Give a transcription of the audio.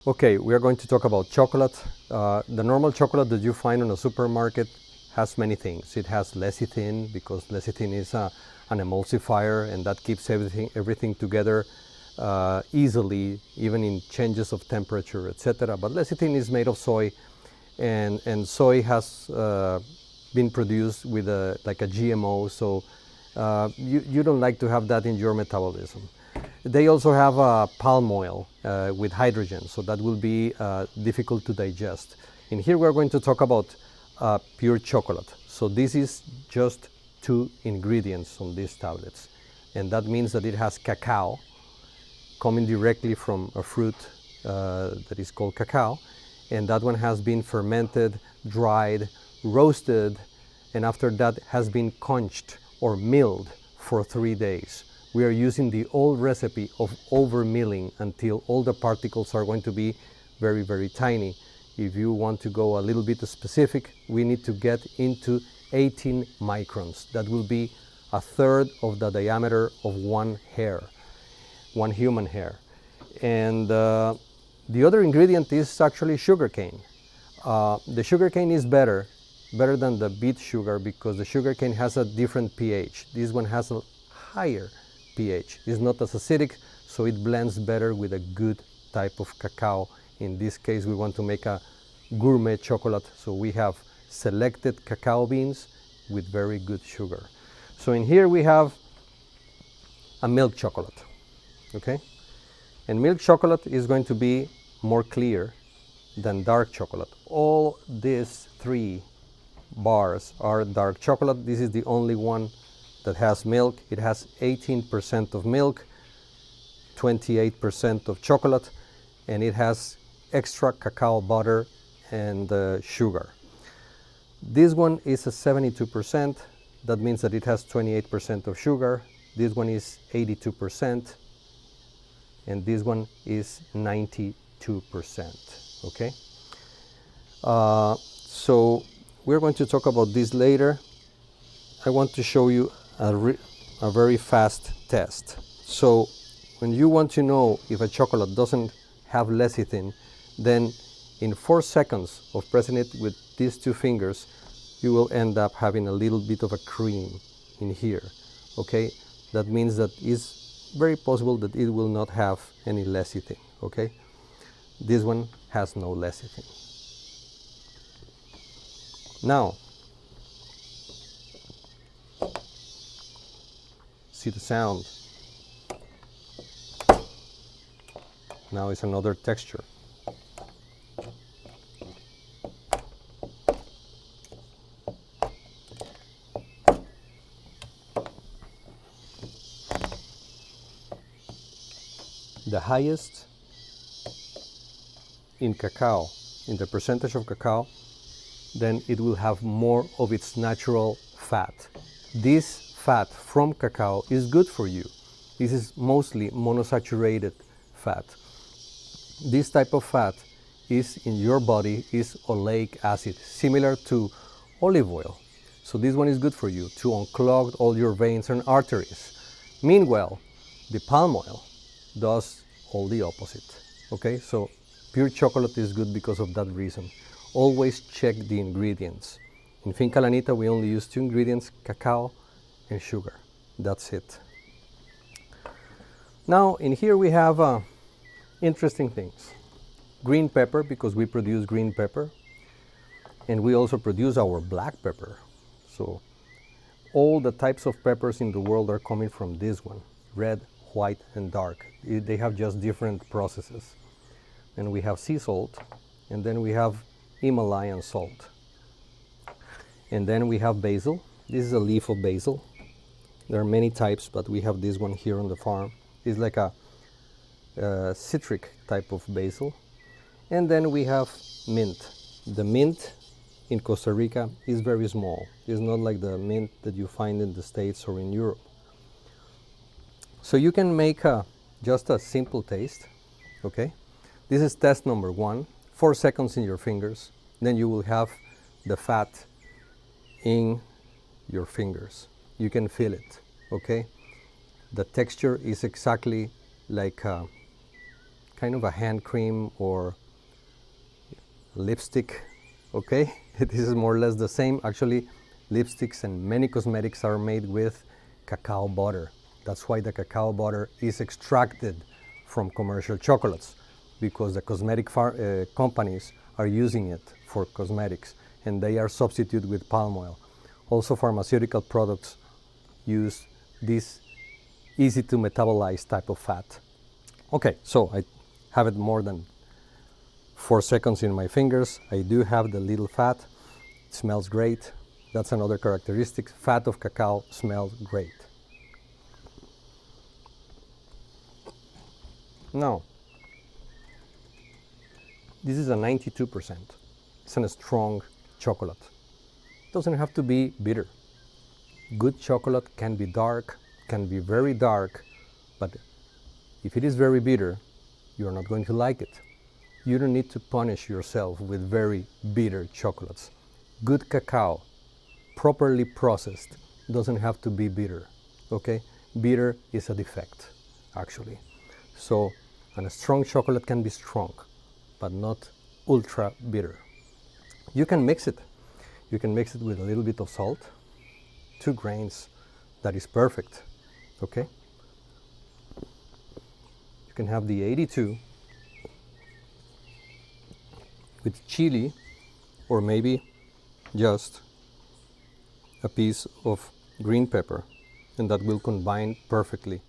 Okay, we are going to talk about chocolate. The normal chocolate that you find in a supermarket has many things. It has lecithin, because lecithin is an emulsifier, and that keeps everything together easily, even in changes of temperature, etc. But lecithin is made of soy, and soy has been produced with like a GMO, so you don't like to have that in your metabolism. They also have palm oil with hydrogen, so that will be difficult to digest. And here we're going to talk about pure chocolate. So this is just 2 ingredients on these tablets. And that means that it has cacao coming directly from a fruit that is called cacao. And that one has been fermented, dried, roasted, and after that has been conched or milled for 3 days. We are using the old recipe of over milling until all the particles are going to be very, very tiny. If you want to go a little bit specific, we need to get into 18 microns. That will be 1/3 of the diameter of one hair, one human hair. And the other ingredient is actually sugarcane. The sugarcane is better than the beet sugar, because the sugarcane has a different pH. This one has a higher pH. It's not as acidic, so it blends better with a good type of cacao. In this case, we want to make a gourmet chocolate, so we have selected cacao beans with very good sugar. So in here we have a milk chocolate, okay? And milk chocolate is going to be more clear than dark chocolate. All these 3 bars are dark chocolate. This is the only one that has milk. It has 18% of milk, 28% of chocolate, and it has extra cacao butter and sugar. This one is a 72%. That means that it has 28% of sugar. This one is 82%, and this one is 92%. Okay. So we're going to talk about this later. I want to show you a very fast test. So when you want to know if a chocolate doesn't have lecithin, then in 4 seconds of pressing it with these 2 fingers, you will end up having a little bit of a cream in here. Okay, that means that it's very possible that it will not have any lecithin. Okay, this one has no lecithin. Now, see the sound. Now it's another texture. The highest in cacao, in the percentage of cacao, then it will have more of its natural fat. This fat from cacao is good for you. This is mostly monosaturated fat. This type of fat is in your body is oleic acid, similar to olive oil. So this one is good for you to unclog all your veins and arteries. Meanwhile, the palm oil does all the opposite. Okay, so pure chocolate is good because of that reason. Always check the ingredients. In Finca Lanita, we only use 2 ingredients, cacao and sugar. That's it. Now, in here we have interesting things. Green pepper, because we produce green pepper. And we also produce our black pepper. So all the types of peppers in the world are coming from this one. Red, white, and dark. They have just different processes. And we have sea salt, and then we have Himalayan salt. And then we have basil. This is a leaf of basil. There are many types, but we have this one here on the farm. It's like a citric type of basil. And then we have mint. The mint in Costa Rica is very small. It's not like the mint that you find in the States or in Europe. So you can make just a simple taste, okay? This is test number 1. 4 seconds in your fingers. Then you will have the fat in your fingers. You can feel it, okay? The texture is exactly like kind of a hand cream or lipstick, okay? This is more or less the same. Actually, lipsticks and many cosmetics are made with cacao butter. That's why the cacao butter is extracted from commercial chocolates, because the cosmetic companies are using it for cosmetics, and they are substituted with palm oil. Also, pharmaceutical products use this easy to metabolize type of fat. Okay, so I have it more than 4 seconds in my fingers. I do have the little fat. It smells great. That's another characteristic. Fat of cacao smells great. Now, this is a 92%. It's a strong chocolate. It doesn't have to be bitter. Good chocolate can be dark, can be very dark, but if it is very bitter, you're not going to like it. You don't need to punish yourself with very bitter chocolates. Good cacao, properly processed, doesn't have to be bitter, okay? Bitter is a defect, actually. So, and a strong chocolate can be strong, but not ultra bitter. You can mix it. You can mix it with a little bit of salt, 2 grains, that is perfect, okay? You can have the 82 with chili, or maybe just a piece of green pepper, and that will combine perfectly